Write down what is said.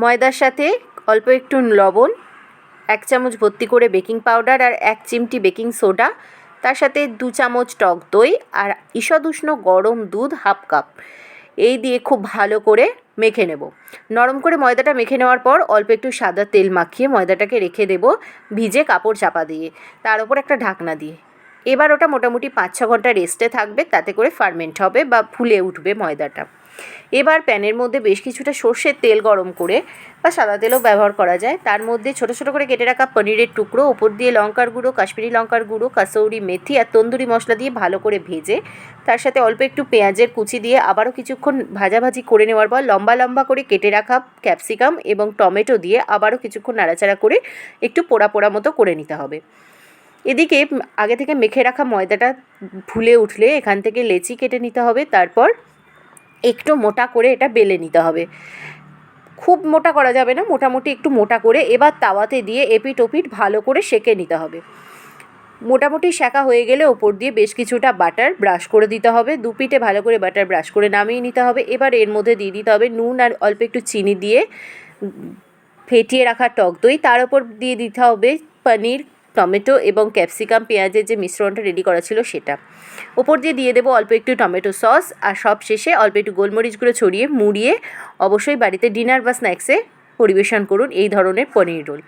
ময়দার সাথে অল্প একটু লবণ, 1 চামচ ভর্তি করে বেকিং পাউডার আর 1 চিমটি বেকিং সোডা, তার সাথে 2 চামচ টক দই আর ঈষৎ উষ্ণ গরম দুধ 1/2 কাপ, এই দিয়ে খুব ভালো করে মেখে নেব। নরম করে ময়দাটা মেখে নেওয়ার পর অল্প একটু সাদা তেল মাখিয়ে ময়দাটাকে রেখে দেব ভিজে কাপড় চাপা দিয়ে, তার উপর একটা ঢাকনা দিয়ে। এবার ওটা মোটামুটি 5-6 ঘন্টা রেস্টে থাকবে, তাতে করে ফার্মেন্ট হবে বা ফুলে উঠবে ময়দাটা। এবার প্যানের মধ্যে বেশ কিছুটা সর্ষের তেল গরম করে বা সাদা তেলও ব্যবহার করা যায়, তার মধ্যে ছোটো ছোটো করে কেটে রাখা পনিরের টুকরো, ওপর দিয়ে লঙ্কার গুঁড়ো, কাশ্মীরি লঙ্কার গুঁড়ো, কাসৌরি মেথি আর তন্দুরি মশলা দিয়ে ভালো করে ভেজে, তার সাথে অল্প একটু পেঁয়াজের কুচি দিয়ে আবারও কিছুক্ষণ ভাজাভাজি করে নেওয়ার পর লম্বা লম্বা করে কেটে রাখা ক্যাপসিকাম এবং টমেটো দিয়ে আবারও কিছুক্ষণ নাড়াচাড়া করে একটু পোড়া পোড়া মতো করে নিতে হবে। এদিকে আগে থেকে মেখে রাখা ময়দাটা ফুলে উঠলে এখান থেকে লেচি কেটে নিতে হবে, তারপর একটু মোটা করে এটা বেলে নিতে হবে। খুব মোটা করা যাবে না, মোটামুটি একটু মোটা করে এবার তাওয়াতে দিয়ে এপিট ওপিট ভালো করে সেঁকে নিতে হবে। মোটামুটি সেঁকা হয়ে গেলে ওপর দিয়ে বেশ কিছুটা বাটার ব্রাশ করে দিতে হবে, দুপিঠে ভালো করে বাটার ব্রাশ করে নামিয়ে নিতে হবে। এবার এর মধ্যে দিয়ে দিতে হবে নুন আর অল্প একটু চিনি দিয়ে ফেটিয়ে রাখা টক দই, তার উপর দিয়ে দিতে হবে পনির, টমেটো এবং ক্যাপসিকাম পেঁয়াজের যে মিশ্রণটা রেডি করা ছিল সেটা। ওপর দিয়ে দিয়ে দেবো অল্প একটু টমেটো সস, আর সব শেষে অল্প একটু গোলমরিচগুলো ছড়িয়ে মুড়িয়ে অবশ্যই বাড়িতে ডিনার বা স্ন্যাক্সে পরিবেশন করুন এই ধরনের পনির রোল।